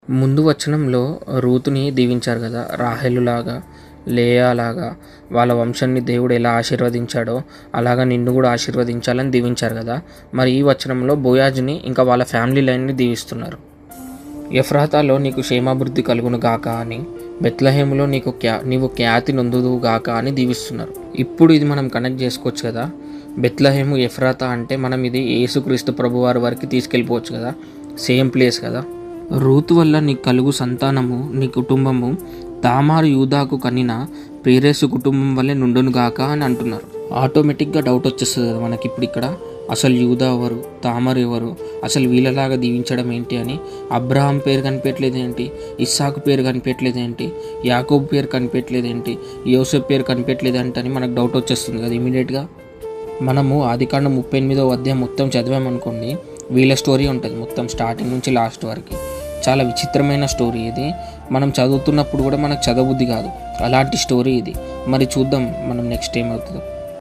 ముందు వచనంలో రూతుని దీవించారు కదా, రాహేలులాగా, లేయాలాగా వాళ్ళ వంశాన్ని దేవుడు ఎలా ఆశీర్వదించాడో అలాగా నిన్ను కూడా ఆశీర్వదించాలని దీవించారు కదా. మరి ఈ వచనంలో బోయాజుని ఇంకా వాళ్ళ ఫ్యామిలీ లైన్ని దీవిస్తున్నారు. ఎఫ్రాతాలో నీకు క్షేమాభివృద్ధి కలుగును గాక అని, బెత్లహేములో నీవు ఖ్యాతి నొందుదువు గాక అని దీవిస్తున్నారు. ఇప్పుడు ఇది మనం కనెక్ట్ చేసుకోవచ్చు కదా. బెత్లహేము ఎఫ్రాతా అంటే మనం ఇది యేసుక్రీస్తు ప్రభువారి వరకు తీసుకెళ్ళిపోవచ్చు కదా, సేమ్ ప్లేస్ కదా. రూతు వల్ల నీ కలుగు సంతానము, నీ కుటుంబము తామారు యూదాకు కనిన పేరేసు కుటుంబం వల్లే నుండునుగాక అని అంటున్నారు. ఆటోమేటిక్గా డౌట్ వచ్చేస్తుంది కదా మనకి ఇప్పుడు ఇక్కడ, అసలు యూదా ఎవరు, తామరు ఎవరు, అసలు వీళ్ళలాగా దీవించడం ఏంటి అని. అబ్రహాం పేరు కనిపించట్లేదు ఏంటి, ఇస్సాకు పేరు కనిపించట్లేదు ఏంటి, యాకోబు పేరు కనిపించట్లేదు ఏంటి, యోసేపు పేరు కనిపించట్లేదు ఏంటి అని మనకు డౌట్ వచ్చేస్తుంది కదా ఇమీడియట్గా. మనము ఆదికాండం 38వ అధ్యాయం మొత్తం చదివామనుకోండి, వీళ్ళ స్టోరీ ఉంటుంది మొత్తం స్టార్టింగ్ నుంచి లాస్ట్ వరకు. చాలా విచిత్రమైన స్టోరీ ఇది. మనం చదువుతున్నప్పుడు కూడా మనకు చదవబుద్ధి కాదు, అలాంటి స్టోరీ ఇది. మరి చూద్దాం మనం నెక్స్ట్ ఏమవుతుందో.